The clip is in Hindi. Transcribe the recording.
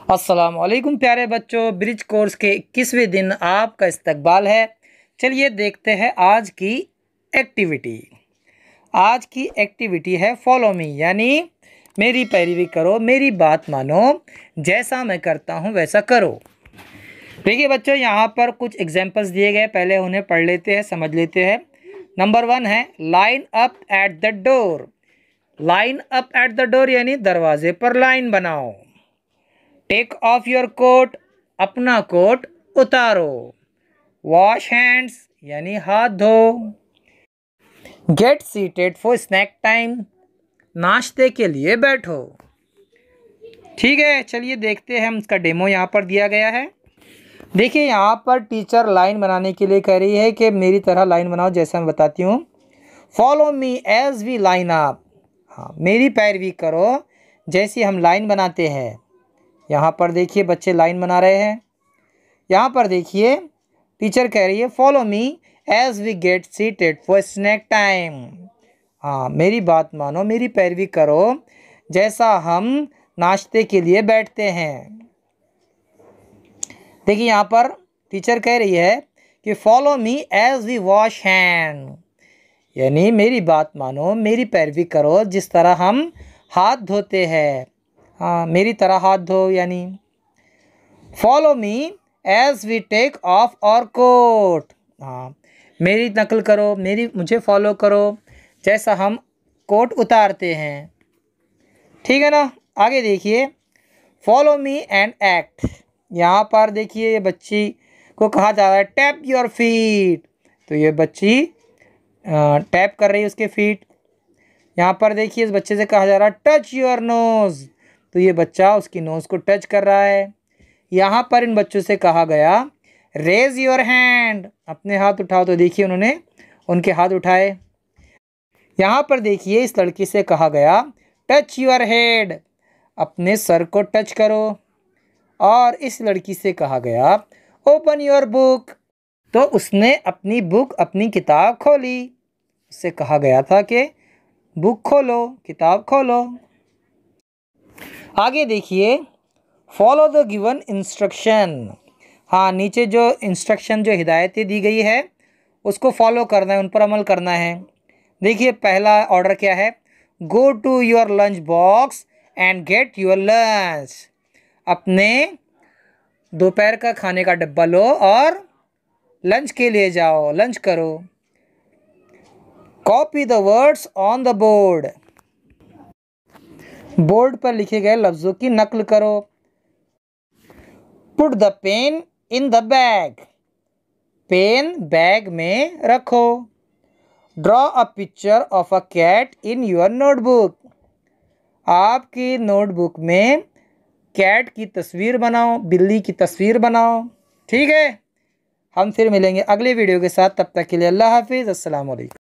अस्सलामुअलैकुम प्यारे बच्चों, ब्रिज कोर्स के 21वें दिन आपका इस्तकबाल है। चलिए देखते हैं आज की एक्टिविटी। आज की एक्टिविटी है फॉलो मी, यानी मेरी पैरवी करो, मेरी बात मानो, जैसा मैं करता हूँ वैसा करो। देखिए बच्चों, यहाँ पर कुछ एग्जाम्पल्स दिए गए, पहले उन्हें पढ़ लेते हैं, समझ लेते हैं। नंबर 1 है line up at the door. Line up at the door यानी दरवाजे पर लाइन बनाओ। टेक ऑफ योर कोट, अपना कोट उतारो। वॉश हैंड्स यानी हाथ धो। Get seated for snack time, नाश्ते के लिए बैठो। ठीक है, चलिए देखते हैं हम इसका डेमो यहाँ पर दिया गया है। देखिए यहाँ पर टीचर लाइन बनाने के लिए कह रही है कि मेरी तरह लाइन बनाओ, जैसा मैं बताती हूँ। Follow me as we line up. हाँ, मेरी पैरवी करो जैसी हम लाइन बनाते हैं। यहाँ पर देखिए बच्चे लाइन बना रहे हैं। यहाँ पर देखिए टीचर कह रही है follow me as we get seated for snack time. हाँ, मेरी बात मानो, मेरी पैरवी करो जैसा हम नाश्ते के लिए बैठते हैं। देखिए यहाँ पर टीचर कह रही है कि follow me as we wash hand, यानी मेरी बात मानो, मेरी पैरवी करो जिस तरह हम हाथ धोते हैं। हाँ, मेरी तरह हाथ धो, यानी follow me as we take off और कोट। हाँ, मेरी नकल करो, मुझे फॉलो करो जैसा हम कोट उतारते हैं। ठीक है ना। आगे देखिए फॉलो मी एंड एक्ट। यहाँ पर देखिए ये बच्ची को कहा जा रहा है टैप योर फीट, तो ये बच्ची टैप कर रही है उसके फीट। यहाँ पर देखिए इस बच्चे से कहा जा रहा है टच योर नोज़, तो ये बच्चा उसकी नोज़ को टच कर रहा है। यहाँ पर इन बच्चों से कहा गया रेज योर हैंड, अपने हाथ उठाओ, तो देखिए उन्होंने उनके हाथ उठाए। यहाँ पर देखिए इस लड़की से कहा गया टच योर हेड, अपने सर को टच करो। और इस लड़की से कहा गया ओपन योर बुक, तो उसने अपनी बुक, अपनी किताब खोली। उससे कहा गया था कि बुक खोलो, किताब खोलो। आगे देखिए फॉलो द गिवन इंस्ट्रक्शन। हाँ, नीचे जो इंस्ट्रक्शन, जो हिदायतें दी गई है उसको फॉलो करना है, उन पर अमल करना है। देखिए पहला ऑर्डर क्या है, go to your lunch box and get your lunch. अपने दोपहर का खाने का डब्बा लो और लंच के लिए जाओ, लंच करो। Copy the words on the board, board पर लिखे गए लफ्ज़ों की नकल करो। Put the pen in the bag, pen bag में रखो। Draw a picture of a cat in your notebook, आपकी नोटबुक में कैट की तस्वीर बनाओ, बिल्ली की तस्वीर बनाओ। ठीक है, हम फिर मिलेंगे अगले वीडियो के साथ, तब तक के लिए अल्लाह हाफिज़, अस्सलाम वालेकुम।